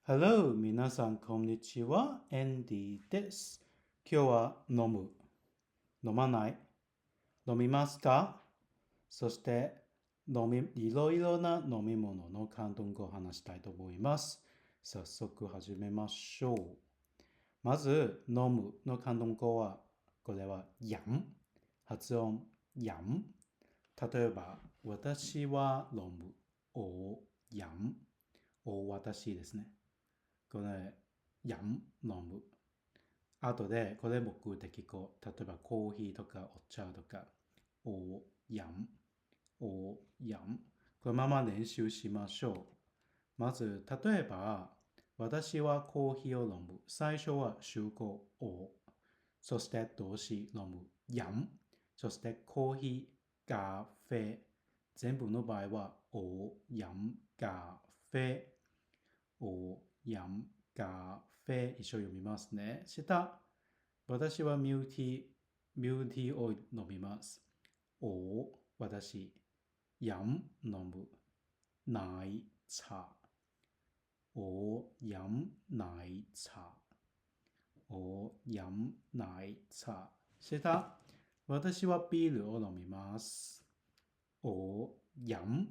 Hello, 皆さん、こんにちは。エンディです。今日は飲む、飲まない、飲みますか？そして、いろいろな飲み物の広東語を話したいと思います。早速始めましょう。まず、飲むの広東語は、これは、やん。発音、やん。例えば、私は飲む、おやん。お私ですね。これ、やん、飲む。後で、これ僕適語。例えば、コーヒーとかお茶とか、おやん、おやん。このまま練習しましょう。まず、例えば、私はコーヒーを飲む。最初は主語お。そして動詞飲む。やん。そしてコーヒー、カフェ。全部の場合は、おやん、カフェ。おやん、カフェ。一緒読みますね。下。私はミルティーを飲みます。お、私。やん、飲む。奶茶。我飲奶茶。我飲奶茶。下。私はビールを飲みます。我飲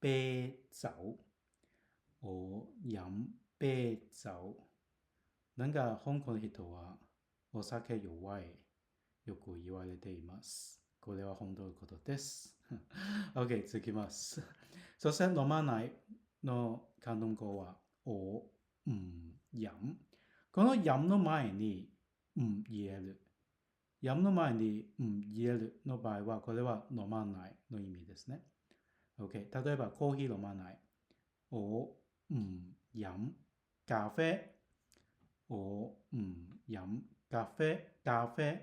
啤酒。我飲啤酒。なんか香港の人はお酒弱い。よく言われています。これは本当のことです。OK、続きます。そして飲まないの広東語は、お、やん。このやんの前に、言える。やんの前に、言えるの場合は、これは飲まないの意味ですね。OK、例えばコーヒー飲まない。お、やん。カフェ。お、やん。カフェ。カフェ。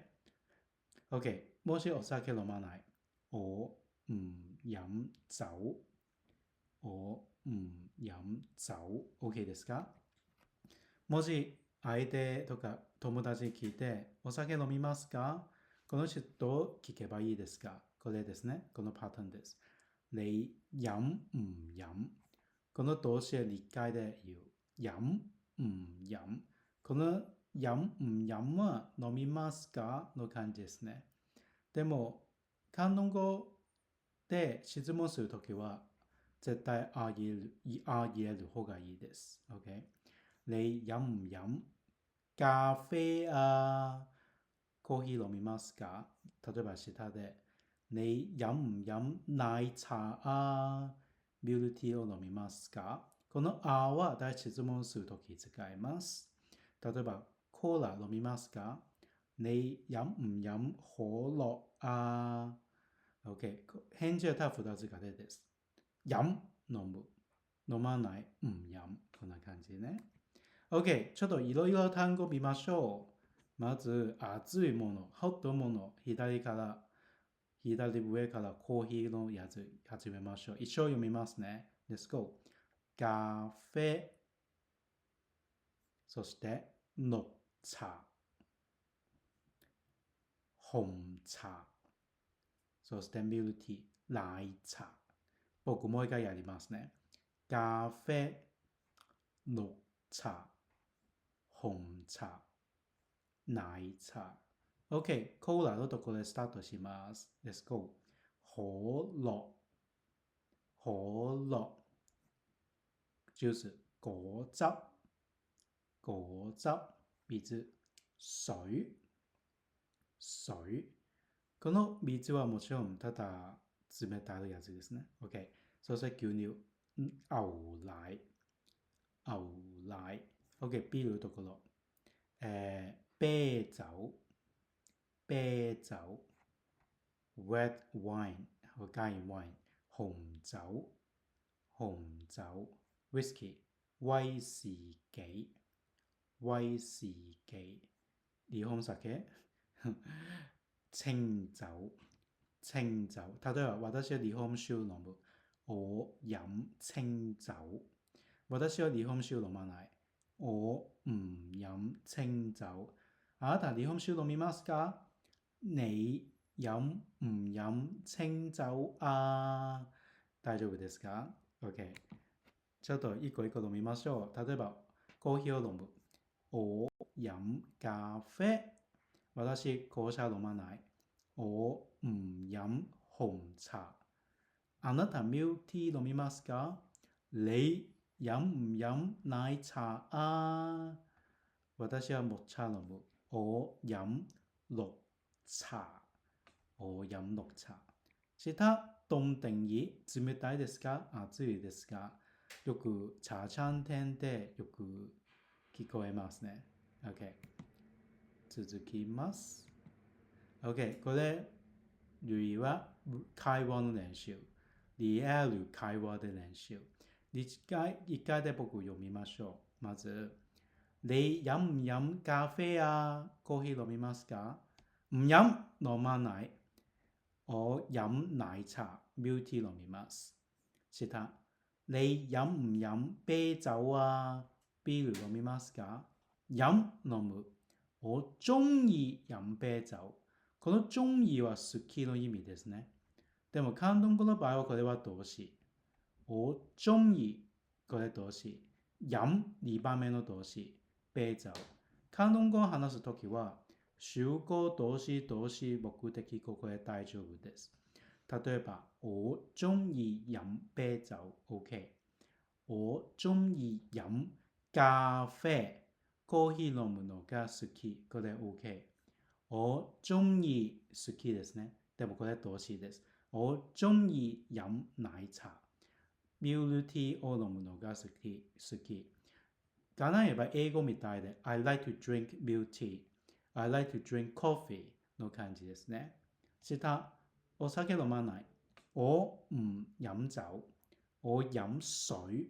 OK、もしお酒飲まない。我唔飲酒。我唔飲酒。OK ですか？もし相手とか友達に聞いて、お酒飲みますか？この人と聞けばいいですか？これですね。このパターンです。你飲唔飲？この動詞は理解で言う。飲唔飲？この飲唔飲は飲みますかの感じですね。でも、広東語で質問するときは、絶対言える方がいいです。OK？你飲唔飲咖啡啊？コーヒー飲みますか？例えば下で、你飲唔飲奶茶あ？ミルティーを飲みますか？このあは大質問するとき使います。例えば、コーラ飲みますか？你飲唔飲可樂啊？ OK、返事はた2つが出です。飲、飲む。飲まない、飲。こんな感じね。OK、ちょっといろいろ単語見ましょう。まず、熱いもの、ホットもの、左上からコーヒーのやつ始めましょう。一緒読みますね。Let's go。カフェ、そして綠茶、紅茶、そしてミルティー、奶茶。僕もう一回やりますね。カフェ、綠茶、紅茶、奶茶。OK、コーラのところでスタートします。Let's go。可樂、可樂、ジュース、果汁、果汁、水、水、水。この水はもちろんただ冷たいやつですね。OK。そして牛乳、牛奶、牛奶。OK、ビールのところ。啤酒、啤酒。red wine 加熱 wine。紅酒、紅酒。whisky 威士忌、威士忌。日本酒清酒、清酒。例えば、私は日本酒を飲む。我飲清酒。私は日本酒を飲まない。我唔飲清酒。あなた日本酒飲みますか？你飲唔飲清酒啊？大丈夫ですか？ OK。ちょっと一個一個飲みましょう。例えば、コーヒーを飲む。我飲咖啡。私、紅茶飲まない。我唔飲紅茶。あなた、ミルティー飲みますか？你飲唔飲奶茶啊？私は抹茶飲む。我飲綠茶。我飲綠茶。其他動定義、冷たいですか？熱いですか？よく茶餐店でよく聞こえますね。OK。続きます。OK。これ、類は会話の練習。リアル会話で練習。一回で僕読みましょう。まず、你飲唔飲咖啡啊？コーヒー飲みますか？唔飲、飲まない。我飲奶茶、ミルティー飲みます。其他、你飲唔飲啤酒啊？ビール飲みますか？飲、飲む。我中意飲啤酒。この中意は好きの意味ですね。でも、広東語の場合はこれは動詞。我中意、これ動詞。飲、2番目の動詞。啤酒。広東語を話すときは、主語、動詞、動詞、目的語、これ大丈夫です。例えば、我中意飲啤酒。OK。我中意飲咖啡。コーヒー飲むのが好き。これ OK。我中意好きですね。でもこれ動詞です。我中意飲奶茶。ミルティーを飲むのが好き。簡単言えば英語みたいで I like to drink milk tea。I like to drink coffee の感じですね。下、お酒飲まない。我唔飲酒。我飲水。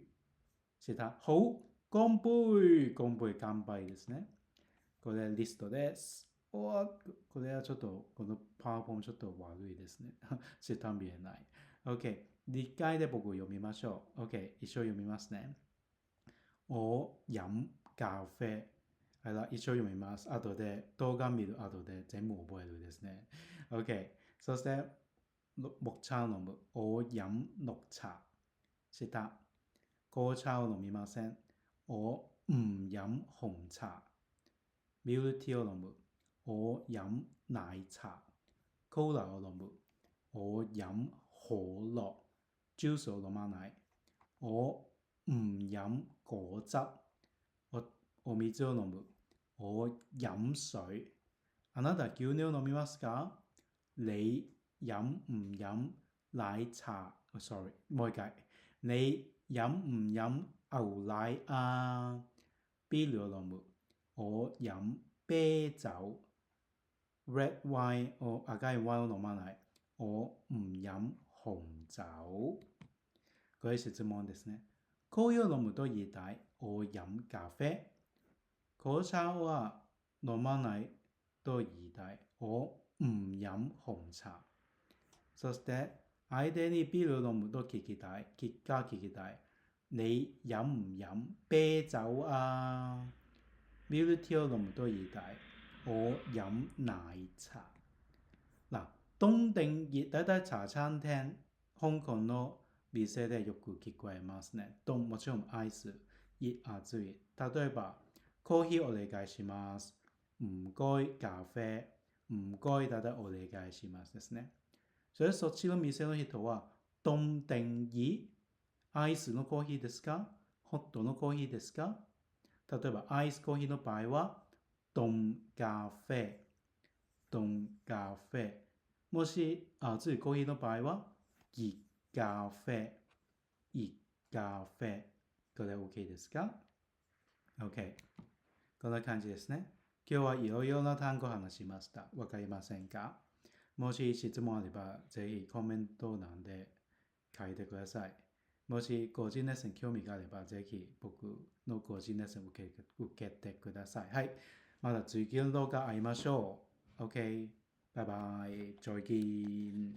下、好、乾杯。乾杯ですね。これリストです。これはちょっと、このパワーポンちょっと悪いですね。下見えない。OK。2回で僕読みましょう。OK。一緒読みますね。我飲咖啡。係啦，一緒読みます。後で、動画見る後で全部覚えるですね。OK。そして、綠茶を飲む。我飲綠茶。下、紅茶を飲みません。我唔飲紅茶。ミルティーを飲む。我飲奶茶。コーラを飲む。我飲可樂。ジュースを飲まない。我唔飲果汁。お水を飲む。我飲水。あなた牛乳飲みますか？你飲唔飲奶茶？ Sorry， もう一回。你飲唔飲牛奶啊？ビールを飲む。我飲啤酒。Red wine を赤いワインを飲まない。我唔飲紅酒。これ質問ですね。コーヒーを飲むと言いたい。我飲咖啡。紅茶は飲まないと言いたい。我唔飲紅茶。そして、相手にビールを飲むと聞きたい。聞きたい。你飲唔飲啤酒啊？ミルティーを飲むと言いたい。我飲奶茶。嗱，東定熱帶的茶餐廳、香港の店でよく聞こえますね。もちろんアイス、熱い。例えば、コーヒーお願いします。唔該咖啡。唔該ただお願いしますですね。それそっちの店の人は、東定熱、アイスのコーヒーですか？ホットのコーヒーですか？例えば、アイスコーヒーの場合は、凍咖啡。凍咖啡。もし、熱いコーヒーの場合は、熱咖啡。熱咖啡。これ OK ですか？ OK。こんな感じですね。今日はいろいろな単語を話しました。わかりませんか？もし質問あれば、ぜひコメント欄で書いてください。もし個人レッスン興味があれば、ぜひ僕の個人レッスン受けてください。はい。また次の動画会いましょう。OK。バイバイ。再見。